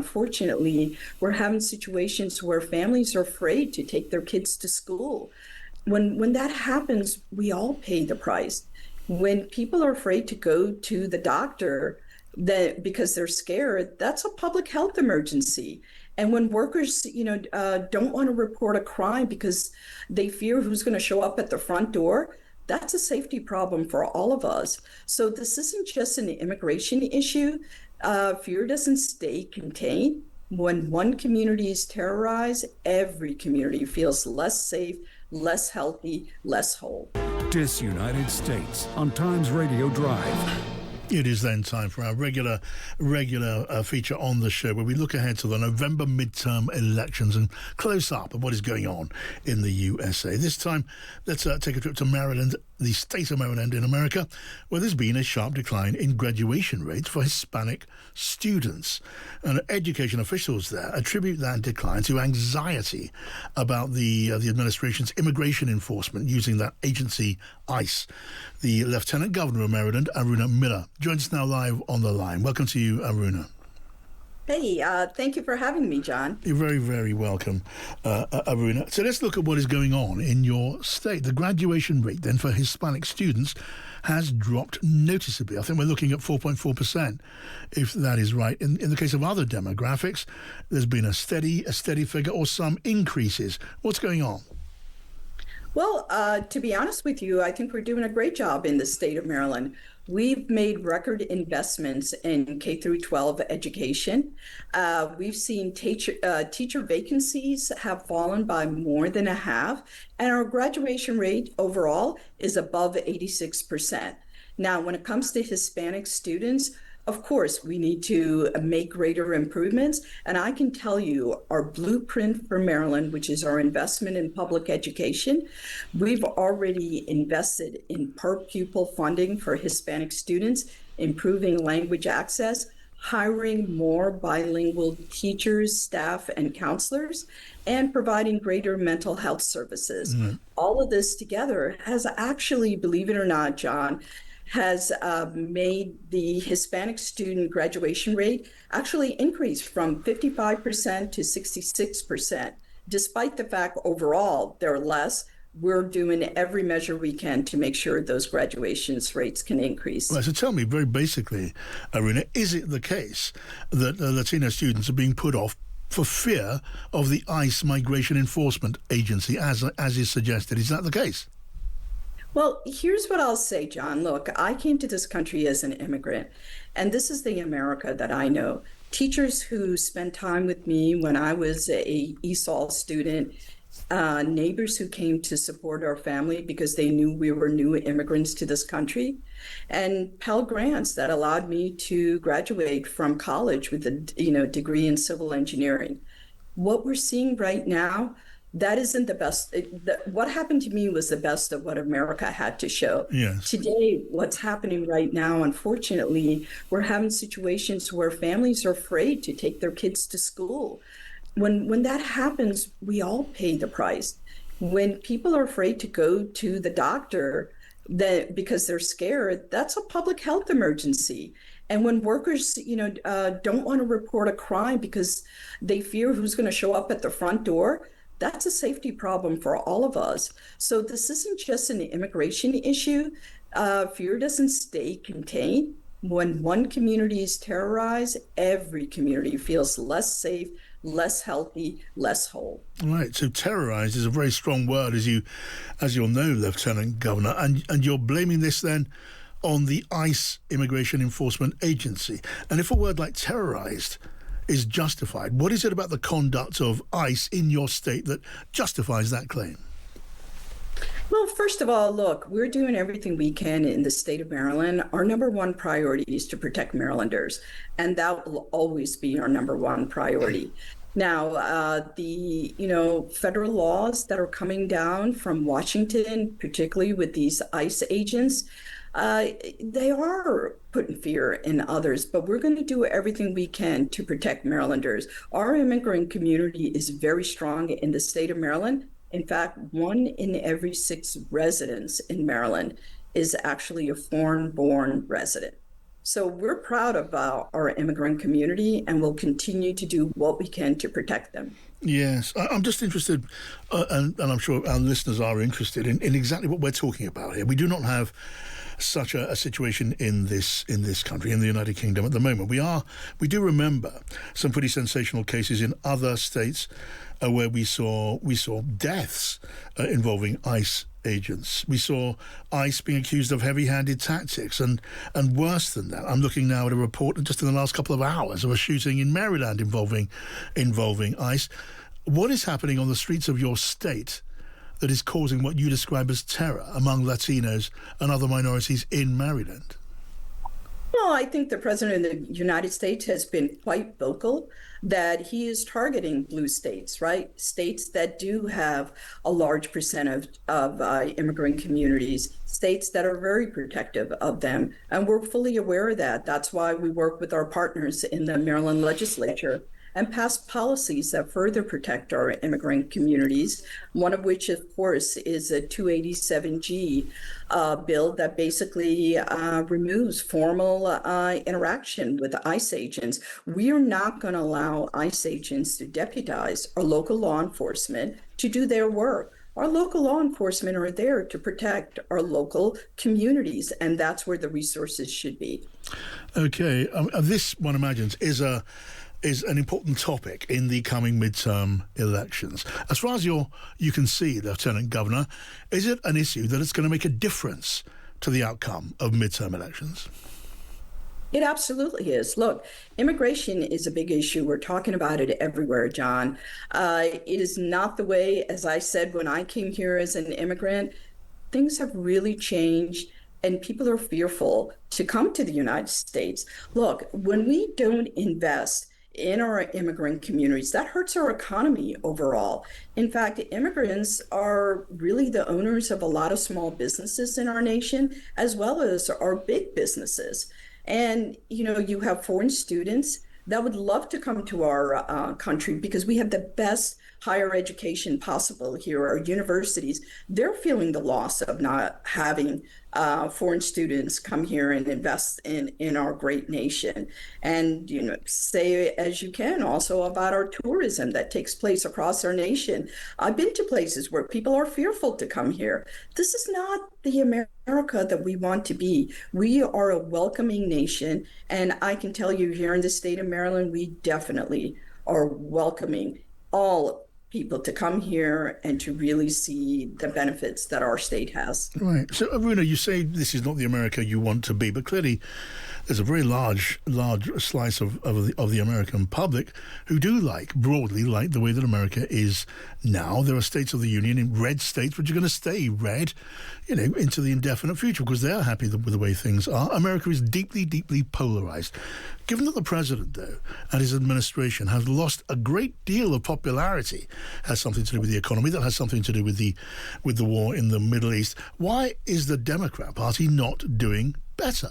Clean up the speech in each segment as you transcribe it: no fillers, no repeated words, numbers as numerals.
unfortunately, we're having situations where families are afraid to take their kids to school. When that happens, we all pay the price. When people are afraid to go to the doctor because they're scared, that's a public health emergency. And when workers, don't want to report a crime because they fear who's going to show up at the front door, that's a safety problem for all of us. So this isn't just an immigration issue. Fear doesn't stay contained. When one community is terrorized, every community feels less safe, less healthy, less whole. United States on Times Radio Drive. It is then time for our regular feature on the show where we look ahead to the November midterm elections and close up of what is going on in the USA. This time, let's take a trip to Maryland, the state of Maryland in America, where there's been a sharp decline in graduation rates for Hispanic students. And education officials there attribute that decline to anxiety about the administration's immigration enforcement using that agency ICE. The Lieutenant Governor of Maryland, Aruna Miller, joins us now live on the line. Welcome to you, Aruna. Hey, thank you for having me, John. You're very, very welcome, Aruna. So let's look at what is going on in your state. The graduation rate then for Hispanic students has dropped noticeably. I think we're looking at 4.4%, if that is right. In the case of other demographics, there's been a steady figure or some increases. What's going on? Well, to be honest with you, I think we're doing a great job in the state of Maryland. We've made record investments in K through 12 education. We've seen teacher vacancies have fallen by more than a half, and our graduation rate overall is above 86%. Now, when it comes to Hispanic students, of course, we need to make greater improvements. And I can tell you our blueprint for Maryland, which is our investment in public education, we've already invested in per pupil funding for Hispanic students, improving language access, hiring more bilingual teachers, staff, and counselors, and providing greater mental health services. Mm-hmm. All of this together has actually, believe it or not, John, has made the Hispanic student graduation rate actually increase from 55% to 66%. Despite the fact overall they're less, we're doing every measure we can to make sure those graduation rates can increase. Right, so tell me very basically, Aruna, is it the case that Latino students are being put off for fear of the ICE Migration Enforcement Agency, as is suggested? Is that the case? Well, here's what I'll say, John. Look, I came to this country as an immigrant, and this is the America that I know. Teachers who spent time with me when I was a ESOL student, neighbors who came to support our family because they knew we were new immigrants to this country, and Pell Grants that allowed me to graduate from college with a degree in civil engineering. What we're seeing right now, that isn't the best. What happened to me was the best of what America had to show. Yes. Today, what's happening right now, unfortunately, we're having situations where families are afraid to take their kids to school. When that happens, we all pay the price. When people are afraid to go to the doctor because they're scared, that's a public health emergency. And when workers, don't want to report a crime because they fear who's going to show up at the front door, that's a safety problem for all of us. So this isn't just an immigration issue. Fear doesn't stay contained. When one community is terrorized, every community feels less safe, less healthy, less whole. Right. So terrorized is a very strong word, as you'll know, Lieutenant Governor, and you're blaming this then on the ICE Immigration Enforcement Agency. And if a word like terrorized is justified, what is it about the conduct of ICE in your state that justifies that claim? Well, first of all, look, we're doing everything we can in the state of Maryland. Our number one priority is to protect Marylanders, and that will always be our number one priority. Now, the federal laws that are coming down from Washington, particularly with these ICE agents, they are putting fear in others, but we're going to do everything we can to protect Marylanders. Our immigrant community is very strong in the state of Maryland. In fact, 1 in every 6 residents in Maryland is actually a foreign-born resident. So we're proud of our immigrant community, and we'll continue to do what we can to protect them. Yes, I'm just interested, and I'm sure our listeners are interested in exactly what we're talking about here. We do not have such a situation in this country, in the United Kingdom at the moment. We do remember some pretty sensational cases in other states where we saw deaths involving ICE agents. We saw ICE being accused of heavy-handed tactics, and worse than that. I'm looking now at a report just in the last couple of hours of a shooting in Maryland involving ICE. What is happening on the streets of your state that is causing what you describe as terror among Latinos and other minorities in Maryland? Well, I think the president of the United States has been quite vocal that he is targeting blue states, right? States that do have a large percent of immigrant communities, states that are very protective of them. And we're fully aware of that. That's why we work with our partners in the Maryland legislature and pass policies that further protect our immigrant communities, one of which, of course, is a 287G bill that basically removes formal interaction with ICE agents. We are not going to allow ICE agents to deputize our local law enforcement to do their work. Our local law enforcement are there to protect our local communities, and that's where the resources should be. Okay, this, one imagines, is an important topic in the coming midterm elections. As far as you can see, Lieutenant Governor, is it an issue that it's going to make a difference to the outcome of midterm elections? It absolutely is. Look, immigration is a big issue. We're talking about it everywhere, John. It is not the way, as I said, when I came here as an immigrant, things have really changed. And people are fearful to come to the United States. Look, when we don't invest in our immigrant communities, that hurts our economy overall. In fact, immigrants are really the owners of a lot of small businesses in our nation, as well as our big businesses. And, you have foreign students that would love to come to our country because we have the best higher education possible here. Our universities, they're feeling the loss of not having foreign students come here and invest in our great nation. And, say as you can also about our tourism that takes place across our nation. I've been to places where people are fearful to come here. This is not the America that we want to be. We are a welcoming nation. And I can tell you here in the state of Maryland, we definitely are welcoming all people to come here and to really see the benefits that our state has. Right. So, Aruna, you say this is not the America you want to be, but clearly there's a very large slice of the American public who do broadly like the way that America is now. There are states of the Union, in red states, which are going to stay red, into the indefinite future because they're happy with the way things are. America is deeply, deeply polarized. Given that the president, though, and his administration has lost a great deal of popularity, has something to do with the economy, that has something to do with the war in the Middle East, why is the Democrat Party not doing better?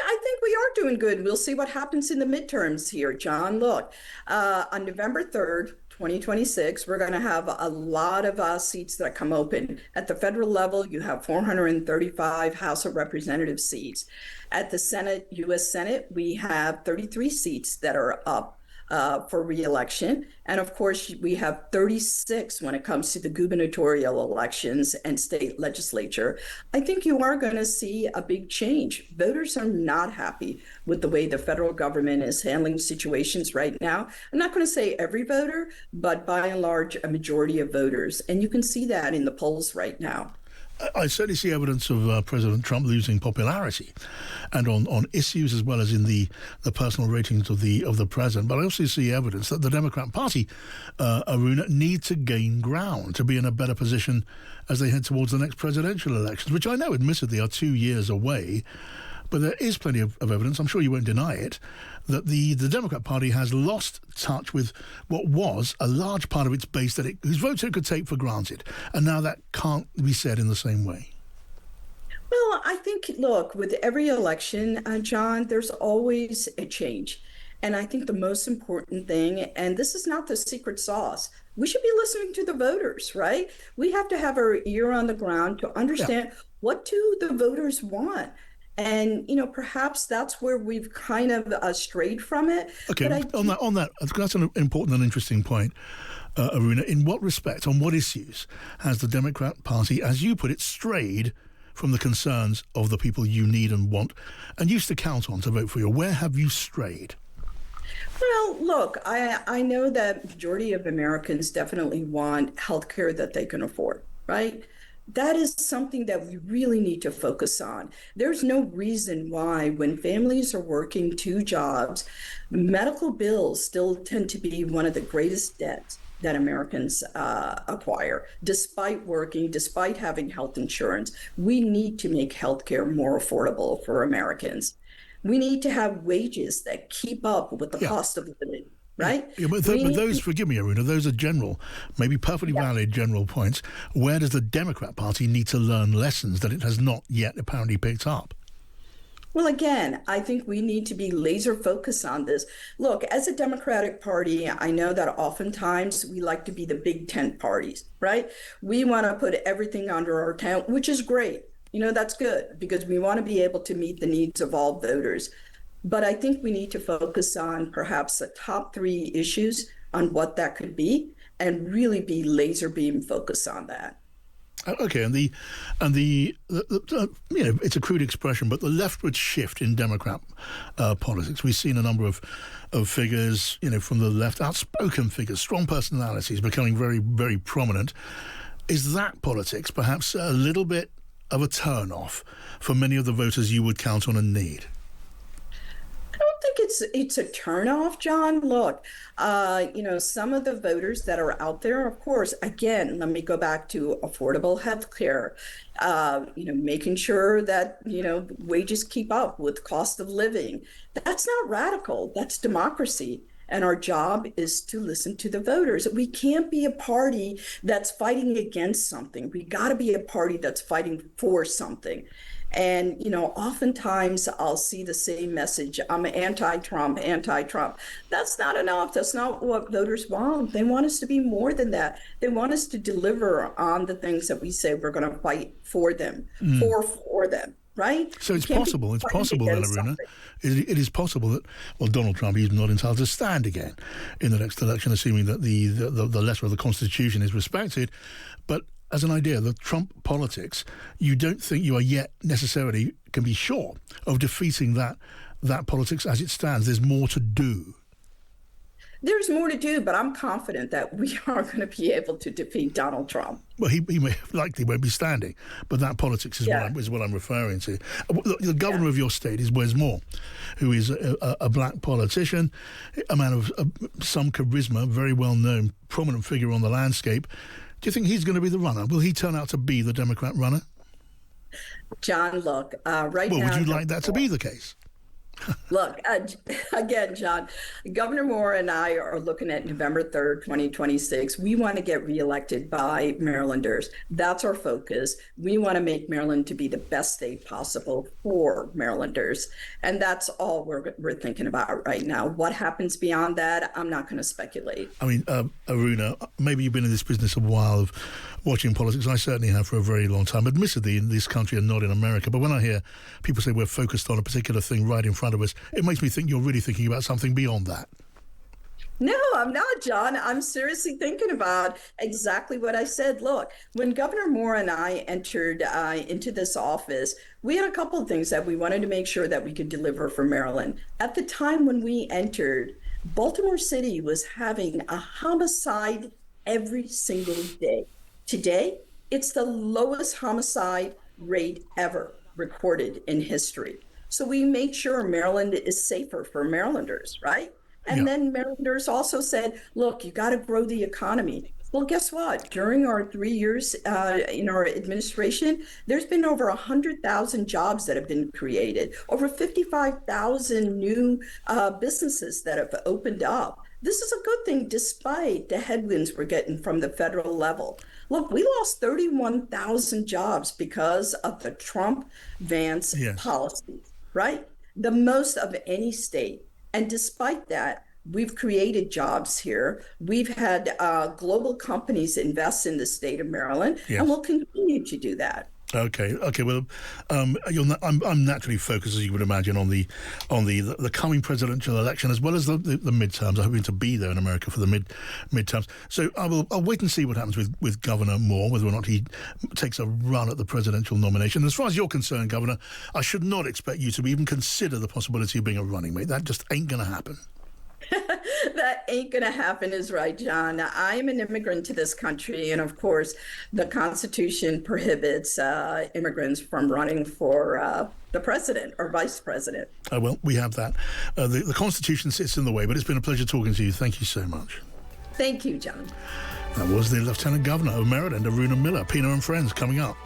I think we are doing good. We'll see what happens in the midterms here, John. Look, on November 3rd, 2026, we're going to have a lot of seats that come open. At the federal level, you have 435 House of Representatives seats. At the Senate, U.S. Senate, we have 33 seats that are up for re-election. And of course, we have 36 when it comes to the gubernatorial elections and state legislature. I think you are going to see a big change. Voters are not happy with the way the federal government is handling situations right now. I'm not going to say every voter, but by and large, a majority of voters. And you can see that in the polls right now. I certainly see evidence of President Trump losing popularity, and on issues as well as in the personal ratings of the president. But I also see evidence that the Democrat Party, Aruna, need to gain ground to be in a better position as they head towards the next presidential elections, which I know, admittedly, are 2 years away. But there is plenty of evidence, I'm sure you won't deny it, that the Democrat Party has lost touch with what was a large part of its base whose votes it could take for granted. And now that can't be said in the same way. Well, I think, look, with every election, John, there's always a change. And I think the most important thing, and this is not the secret sauce, we should be listening to the voters, right? We have to have our ear on the ground to understand what do the voters want. And, perhaps that's where we've kind of strayed from it. Okay, But I on that, that's an important and interesting point, Aruna. In what respect, on what issues has the Democrat Party, as you put it, strayed from the concerns of the people you need and want and used to count on to vote for you? Where have you strayed? Well, look, I know that majority of Americans definitely want health care that they can afford, right? That is something that we really need to focus on. There's no reason why, when families are working two jobs, medical bills still tend to be one of the greatest debts that Americans acquire, despite working, despite having health insurance. We need to make healthcare more affordable for Americans. We need to have wages that keep up with the Yeah. cost of living, right? Yeah, but We need those, to- forgive me, Aruna, those are general, maybe perfectly Yeah. valid general points. Where does the Democrat Party need to learn lessons that it has not yet apparently picked up? Well, again, I think we need to be laser focused on this. Look, as a Democratic Party, I know that oftentimes we like to be the big tent parties, right? We want to put everything under our tent, which is great. That's good because we want to be able to meet the needs of all voters. But I think we need to focus on perhaps the top three issues on what that could be and really be laser beam focused on that. Okay, and it's a crude expression, but the leftward shift in Democrat politics. We've seen a number of figures, from the left, outspoken figures, strong personalities becoming very, very prominent. Is that politics perhaps a little bit of a turn-off for many of the voters you would count on and need? I don't think it's a turnoff, John. Look, some of the voters that are out there, of course, again, let me go back to affordable health care, making sure that, wages keep up with cost of living. That's not radical. That's democracy. And our job is to listen to the voters. We can't be a party that's fighting against something. We got to be a party that's fighting for something. And, oftentimes I'll see the same message. I'm anti-Trump, anti-Trump. That's not enough. That's not what voters want. They want us to be more than that. They want us to deliver on the things that we say we're going to fight for them, for them. Right? So it's You can't be possible. It's fighting possible then, against Aruna. something. It is possible that, Donald Trump is not entitled to stand again in the next election, assuming that the letter of the Constitution is respected. But as an idea, the Trump politics, you don't think you are yet necessarily can be sure of defeating that politics as it stands. There's more to do. There's more to do, but I'm confident that we are going to be able to defeat Donald Trump. Well, he may likely won't be standing, but that politics is, what I'm referring to. The governor of your state is Wes Moore, who is a black politician, a man of some charisma, very well-known, prominent figure on the landscape. Do you think he's going to be the runner? Will he turn out to be the Democrat runner? John, look, right now... Well, would you like that to be the case? Look, again, John, Governor Moore and I are looking at November 3rd, 2026. We want to get reelected by Marylanders. That's our focus. We want to make Maryland to be the best state possible for Marylanders. And that's all we're thinking about right now. What happens beyond that, I'm not going to speculate. I mean, Aruna, maybe you've been in this business a while of watching politics. I certainly have for a very long time, admittedly in this country and not in America. But when I hear people say we're focused on a particular thing right in front of us, it makes me think you're really thinking about something beyond that. No, I'm not, John. I'm seriously thinking about exactly what I said. Look, when Governor Moore and I entered into this office, we had a couple of things that we wanted to make sure that we could deliver for Maryland. At the time when we entered, Baltimore City was having a homicide every single day. Today, it's the lowest homicide rate ever recorded in history. So we made sure Maryland is safer for Marylanders, right? And then Marylanders also said, look, you got to grow the economy. Well, guess what? During our 3 years in our administration, there's been over 100,000 jobs that have been created, over 55,000 new businesses that have opened up. This is a good thing despite the headwinds we're getting from the federal level. Look, we lost 31,000 jobs because of the Trump-Vance policies, right? The most of any state. And despite that, we've created jobs here. We've had global companies invest in the state of Maryland, and we'll continue to do that. Okay. Well, I'm naturally focused, as you would imagine, on the coming presidential election as well as the midterms. I'm hoping to be there in America for the midterms. So I'll wait and see what happens with Governor Moore, whether or not he takes a run at the presidential nomination. As far as you're concerned, Governor, I should not expect you to even consider the possibility of being a running mate. That just ain't going to happen. That ain't going to happen is right, John. I am an immigrant to this country, and of course, the Constitution prohibits immigrants from running for the president or vice president. Well, we have that. The Constitution sits in the way, but it's been a pleasure talking to you. Thank you so much. Thank you, John. That was the Lieutenant Governor of Maryland, Aruna Miller. Pienaar and Friends coming up.